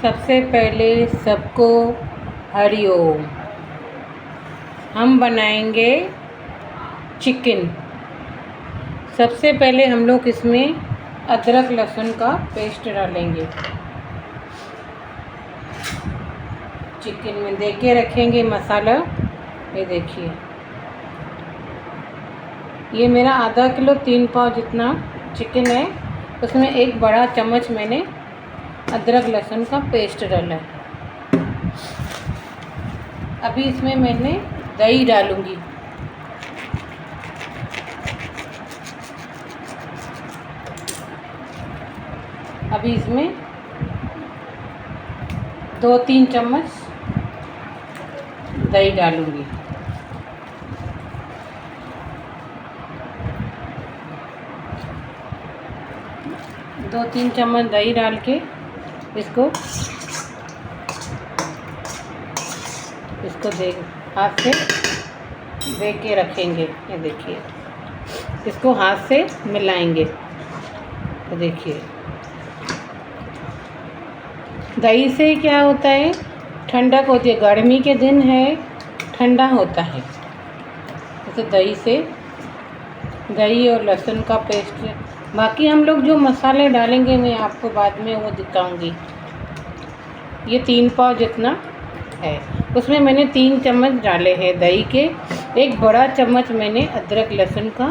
सबसे पहले सबको हरिओम। हम बनाएंगे चिकन। सबसे पहले हम लोग इसमें अदरक लहसुन का पेस्ट डालेंगे। चिकन में दे के रखेंगे मसाला। ये देखिए, ये मेरा आधा किलो 3 पाव जितना चिकन है। उसमें एक बड़ा चम्मच मैंने अदरक लहसुन का पेस्ट डाला है। अभी इसमें मैंने दही डालूंगी। अभी इसमें 2-3 चम्मच दही डालूंगी। दो तीन चम्मच दही डाल के इसको हाथ से दे के रखेंगे। ये देखिए, इसको हाथ से मिलाएंगे। तो देखिए, दही से क्या होता है, ठंडक होती है। गर्मी के दिन है, ठंडा होता है। जैसे दही और लहसुन का पेस्ट। बाकी हम लोग जो मसाले डालेंगे मैं आपको बाद में वो दिखाऊंगी। ये 3 पाव जितना है, उसमें मैंने 3 चम्मच डाले हैं दही के। एक बड़ा चम्मच मैंने अदरक लहसुन का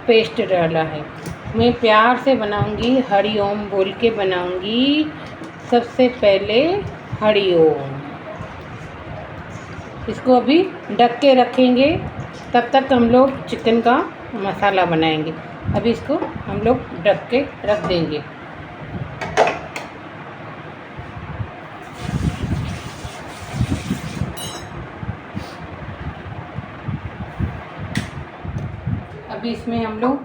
पेस्ट डाला है। मैं प्यार से बनाऊंगी, हरिओम बोल के बनाऊंगी। सबसे पहले हरिओम। इसको अभी ढक के रखेंगे, तब तक हम लोग चिकन का मसाला बनाएंगे। अभी इसको हम लोग ढक के रख देंगे। अभी इसमें हम लोग,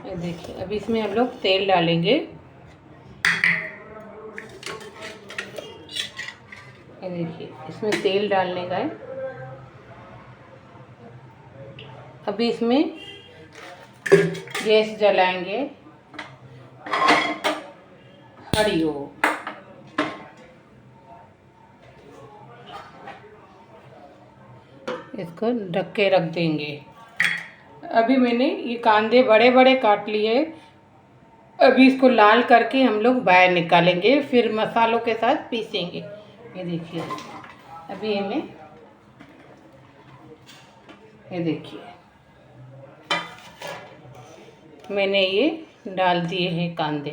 ये देखिए, अभी इसमें हम लोग तेल डालेंगे। ये देखिए, इसमें तेल डालने का है। अभी इसमें गैस जलाएंगे। हरिओम। इसको ढक के रख देंगे। अभी मैंने ये कांदे बड़े बड़े काट लिए। अभी इसको लाल करके हम लोग बाहर निकालेंगे, फिर मसालों के साथ पीसेंगे। ये देखिए, अभी ये देखिए, मैंने ये डाल दिए हैं कांदे।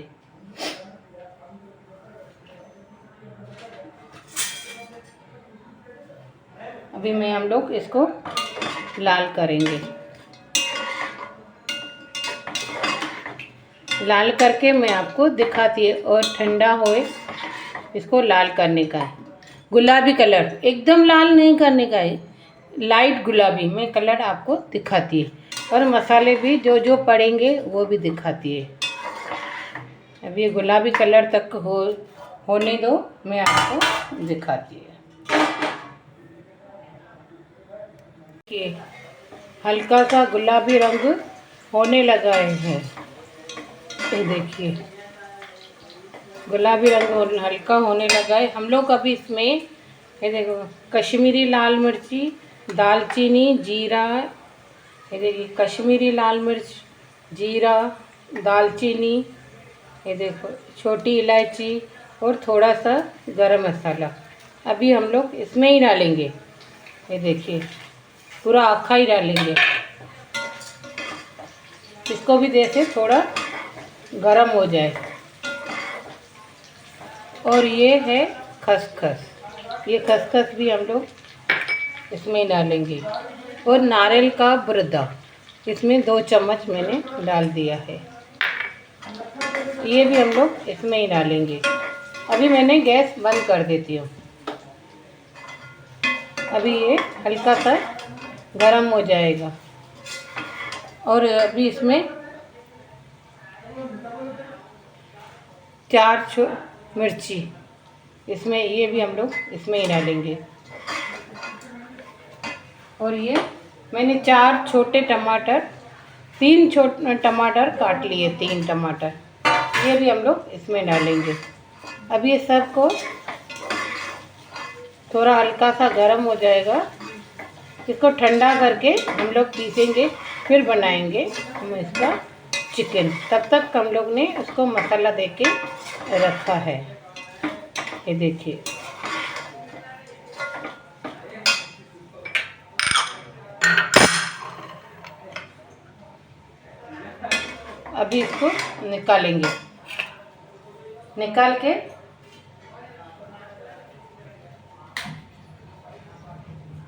अभी हम लोग इसको लाल करेंगे। लाल करके मैं आपको दिखाती है। और ठंडा होए, इसको लाल करने का है। गुलाबी कलर, एकदम लाल नहीं करने का है, लाइट गुलाबी में कलर आपको दिखाती है। और मसाले भी जो जो पड़ेंगे वो भी दिखाती है। अभी ये गुलाबी कलर तक होने दो, मैं आपको दिखाती है। कि हल्का सा गुलाबी रंग होने लगा है। ये देखिए, गुलाबी रंग हल्का होने लगा है। हम लोग अभी इसमें, ये देखो, कश्मीरी लाल मिर्ची, दालचीनी, जीरा। ये देखिए, कश्मीरी लाल मिर्च, जीरा, दालचीनी, ये देखो, छोटी इलायची और थोड़ा सा गरम मसाला। अभी हम लोग इसमें ही डालेंगे। ये देखिए, पूरा आखा ही डालेंगे। इसको भी जैसे थोड़ा गरम हो जाए। और ये है खसखस। ये खसखस भी हम लोग इसमें डालेंगे। और नारियल का बुरादा, इसमें 2 चम्मच मैंने डाल दिया है। ये भी हम लोग इसमें ही डालेंगे। अभी मैंने गैस बंद कर देती हूँ। अभी ये हल्का सा गरम हो जाएगा। और अभी इसमें 4 मिर्ची, इसमें ये भी हम लोग इसमें ही डालेंगे। और ये मैंने 4 छोटे टमाटर, 3 छोटे टमाटर काट लिए, 3 टमाटर, ये भी हम लोग इसमें डालेंगे। अब ये सब को थोड़ा हल्का सा गर्म हो जाएगा, इसको ठंडा करके हम लोग पीसेंगे, फिर बनाएंगे हम इसका चिकन। तब तक हम लोग ने उसको मसाला देके रखा है। ये देखिए, अभी इसको निकालेंगे। निकाल के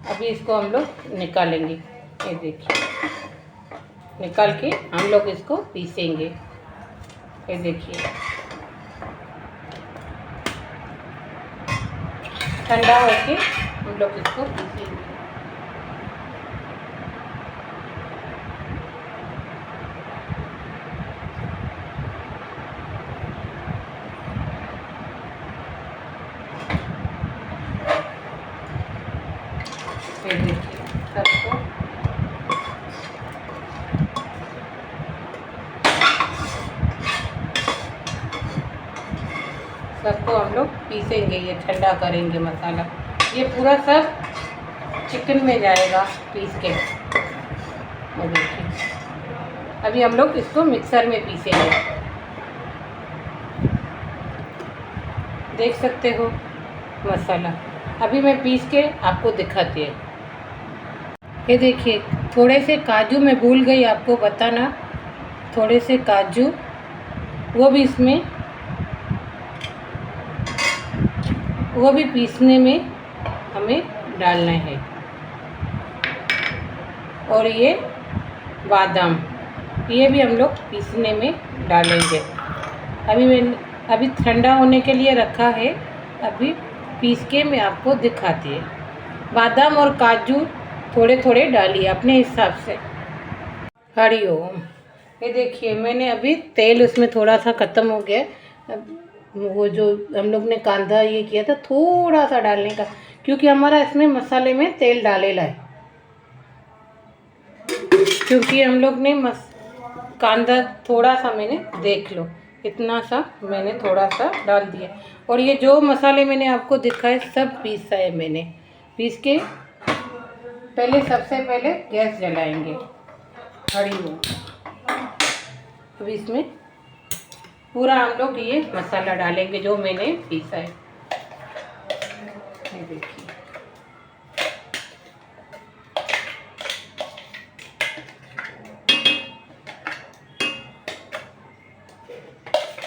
अभी इसको हम लोग निकालेंगे। ये देखिए, निकाल के हम लोग इसको पीसेंगे। ये देखिए, ठंडा होके हम लोग इसको पीसेंगे। ये देखिए, सबको हम लोग पीसेंगे, ये ठंडा करेंगे मसाला। ये पूरा सब चिकन में जाएगा पीस के। ये देखिए, अभी हम लोग इसको मिक्सर में पीसेंगे। देख सकते हो मसाला। अभी मैं पीस के आपको दिखाती हूँ। ये देखिए, थोड़े से काजू मैं भूल गई आपको बताना, थोड़े से काजू वो भी पीसने में हमें डालना है। और ये बादाम, ये भी हम लोग पीसने में डालेंगे। अभी ठंडा होने के लिए रखा है, अभी पीस के मैं आपको दिखाती है। बादाम और काजू थोड़े थोड़े डालिए अपने हिसाब से। हरिओम। ये देखिए, मैंने अभी तेल उसमें थोड़ा सा ख़त्म हो गया। अब वो जो हम लोग ने कांदा ये किया था, थोड़ा सा डालने का, क्योंकि हमारा इसमें मसाले में तेल डालेला है। क्योंकि हम लोग ने कांदा थोड़ा सा, मैंने देख लो इतना सा मैंने थोड़ा सा डाल दिया। और ये जो मसाले मैंने आपको दिखाए सब पीसा है मैंने। पीस के सबसे पहले गैस जलाएंगे। हरिओम। अब इसमें पूरा हम लोग ये मसाला डालेंगे जो मैंने पीसा है। ये देखिए,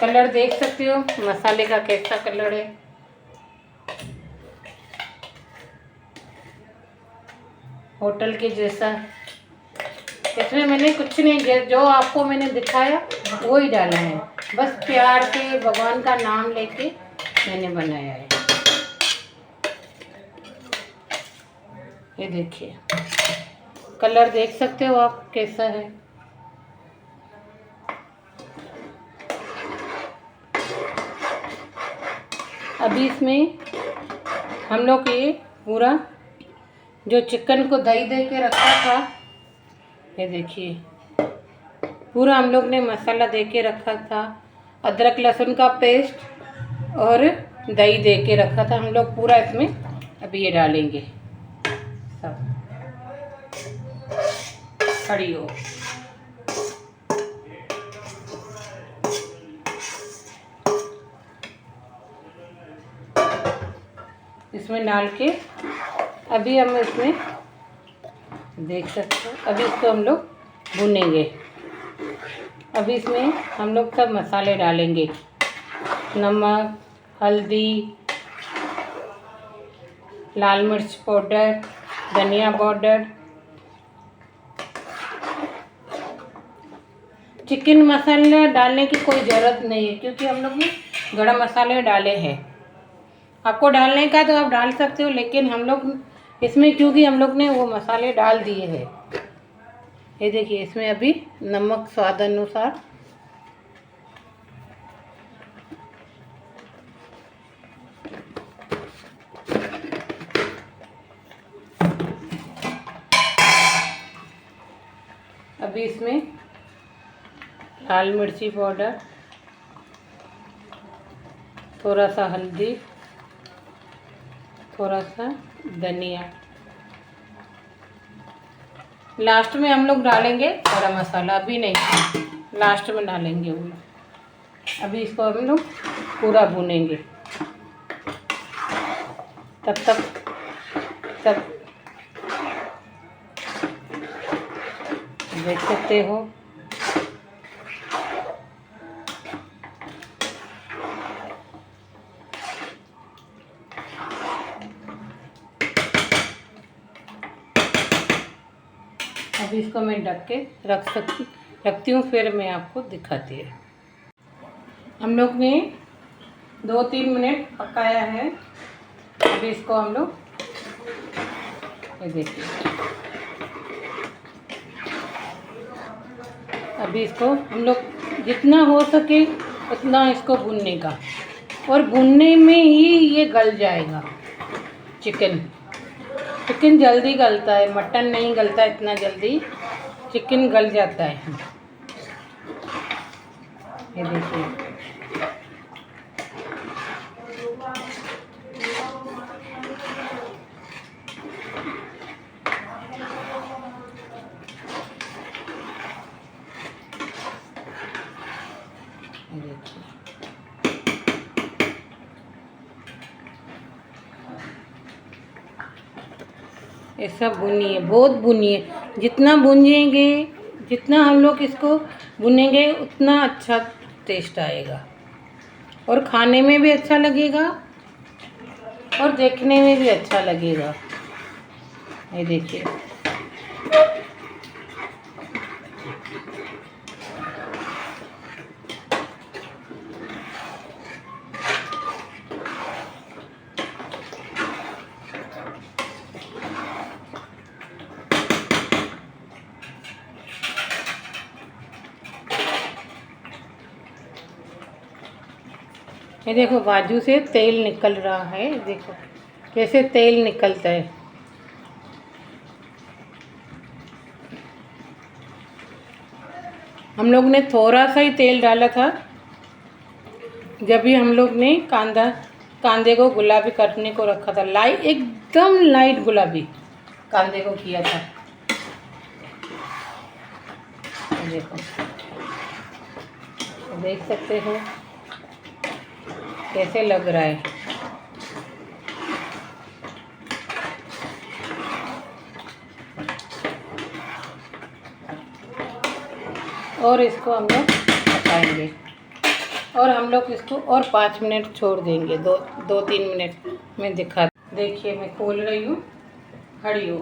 कलर देख सकते हो मसाले का कैसा कलर है। होटल के जैसा। इसमें मैंने कुछ नहीं, जो आपको मैंने दिखाया वो ही डाला है। बस प्यार से भगवान का नाम लेके मैंने बनाया है। ये देखिए, कलर देख सकते हो आप कैसा है। अभी इसमें हम लोग ये पूरा जो चिकन को दही दे के रखा था, ये देखिए पूरा हम लोग ने मसाला दे के रखा था। अदरक लहसुन का पेस्ट और दही दे के रखा था हम लोग, पूरा इसमें अभी ये डालेंगे सब। खड़ी हो। इसमें डाल के अभी हम इसमें देख सकते हो, अभी इसको हम लोग भुनेंगे। अभी इसमें हम लोग सब मसाले डालेंगे, नमक, हल्दी, लाल मिर्च पाउडर, धनिया पाउडर। चिकन मसाला डालने की कोई ज़रूरत नहीं है, क्योंकि हम लोग ने गरम मसाले डाले हैं। आपको डालने का तो आप डाल सकते हो, लेकिन हम लोग इसमें क्योंकि हम लोग ने वो मसाले डाल दिए हैं। ये देखिए, इसमें अभी नमक स्वाद अनुसार, अभी इसमें लाल मिर्ची पाउडर थोड़ा सा हल्दी, थोड़ा सा धनिया। लास्ट में हम लोग डालेंगे गरम मसाला, अभी नहीं, लास्ट में डालेंगे वो। अभी इसको हम लोग पूरा भूनेंगे, तब देख सकते हो। अभी इसको मैं ढक के रखती हूँ, फिर मैं आपको दिखाती है। हम लोग ने 2-3 मिनट पकाया है। अभी इसको हम लोग, ये देखिए, अभी इसको हम लोग जितना हो सके उतना इसको भूनने का, और भूनने में ही ये गल जाएगा। चिकन जल्दी गलता है, मटन नहीं गलता इतना जल्दी, चिकन गल जाता है। ये देखिए, ऐसा भुनिए, बहुत भुनिए। जितना भुनेंगे, जितना हम लोग इसको भुनेंगे उतना अच्छा टेस्ट आएगा, और खाने में भी अच्छा लगेगा और देखने में भी अच्छा लगेगा। ये देखिए, ये देखो बाजू से तेल निकल रहा है, देखो कैसे तेल निकलता है। हम लोग ने थोड़ा सा ही तेल डाला था जब भी हम लोग ने कांदे को गुलाबी करने को रखा था। एकदम लाइट गुलाबी कांदे को किया था। देखो, देख सकते हो कैसे लग रहा है। और इसको हम लोग पकाएंगे, और हम लोग इसको और 5 मिनट छोड़ देंगे। 2-3 मिनट में दिखा। देखिए, मैं खोल रही हूँ। हरी हो,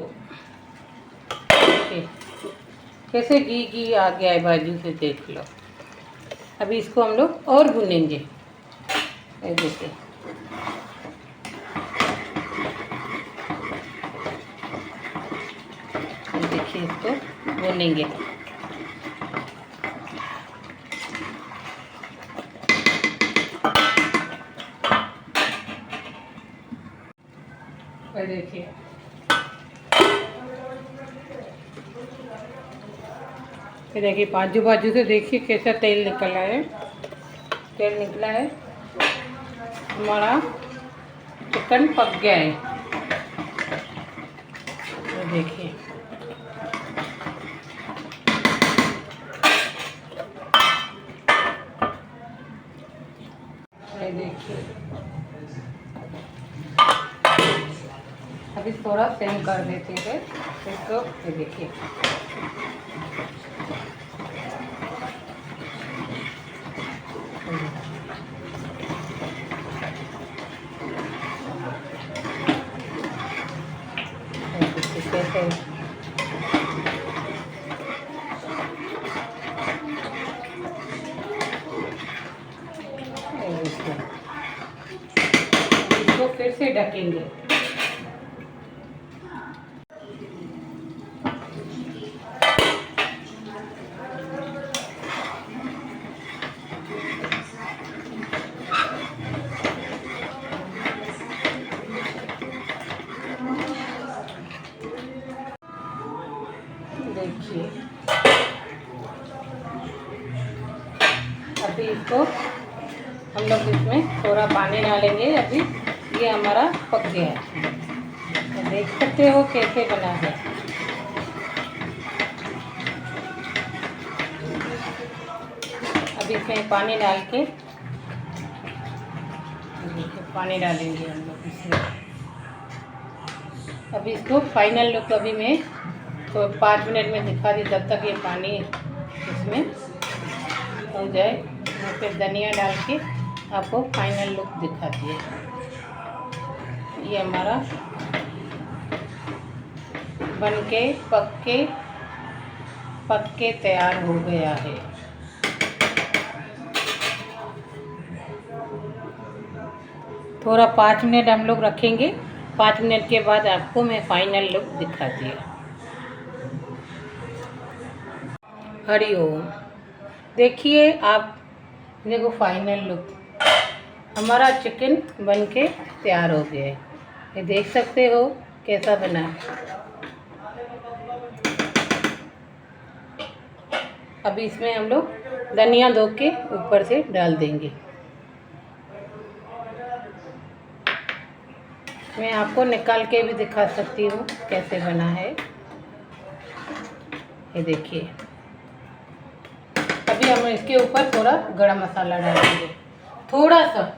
देखिए कैसे घी आ गया है बाजू से, देख लो। अभी इसको हम लोग और भुनेंगे। ये देखिए, इसको भुनेंगे। और देखिए, ये देखिए बाजू से देखिए कैसा तेल निकला है। तेल निकला है, हमारा चिकन पक गया है। ये देखिए, ये देखिए। अभी थोड़ा सेम कर देते हैं इसको। ये देखिए, कैसे इसको फिर से ढकेंगे। देखिए, अभी इसको हम लोग इसमें थोड़ा पानी डालेंगे। अभी ये हमारा पक गया है, तो देख सकते हो कैसे बना है। अभी इसमें पानी डाल के, पानी डालेंगे हम लोग इसमें। अभी इसको फाइनल लुक अभी मैं तो 5 मिनट में दिखा दी, जब तक ये पानी इसमें हो जाए। और फिर धनिया डाल के आपको फाइनल लुक दिखाती है। ये हमारा बन के पक के तैयार हो गया है। थोड़ा 5 मिनट हम लोग रखेंगे। 5 मिनट के बाद आपको मैं फाइनल लुक दिखाती हूँ। हरिओम। देखिए आप, देखो फाइनल लुक, हमारा चिकन बन के तैयार हो गया है। ये देख सकते हो कैसा बना है। अभी इसमें हम लोग धनिया धो के ऊपर से डाल देंगे। मैं आपको निकाल के भी दिखा सकती हूँ कैसे बना है। ये देखिए। अभी हम इसके ऊपर थोड़ा गरम मसाला डालेंगे, थोड़ा सा।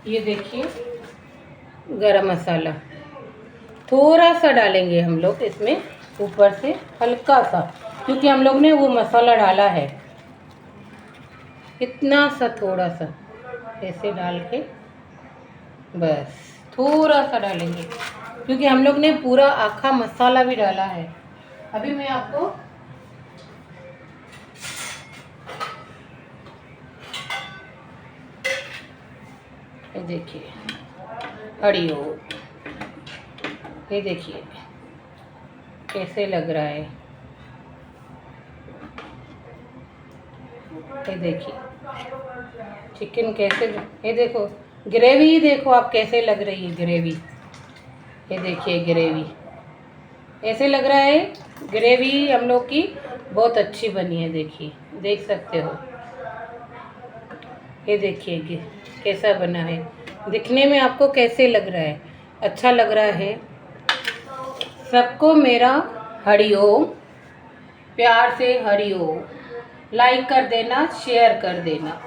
ये देखिए गरम मसाला थोड़ा सा डालेंगे हम लोग इसमें ऊपर से, हल्का सा, क्योंकि हम लोग ने वो मसाला डाला है। इतना सा, थोड़ा सा ऐसे डाल के, बस थोड़ा सा डालेंगे, क्योंकि हम लोग ने पूरा आखा मसाला भी डाला है। अभी मैं आपको ये देखिए, हरिओम, ये देखिए कैसे लग रहा है। ये देखिए चिकन कैसे, ये देखो ग्रेवी, देखो आप कैसे लग रही है ग्रेवी। ये देखिए ग्रेवी ऐसे लग रहा है। ग्रेवी हम लोग की बहुत अच्छी बनी है, देखिए, देख सकते हो। ये देखिए कैसा बना है, दिखने में आपको कैसे लग रहा है, अच्छा लग रहा है। सबको मेरा हरिओम, प्यार से हरिओम। लाइक कर देना, शेयर कर देना।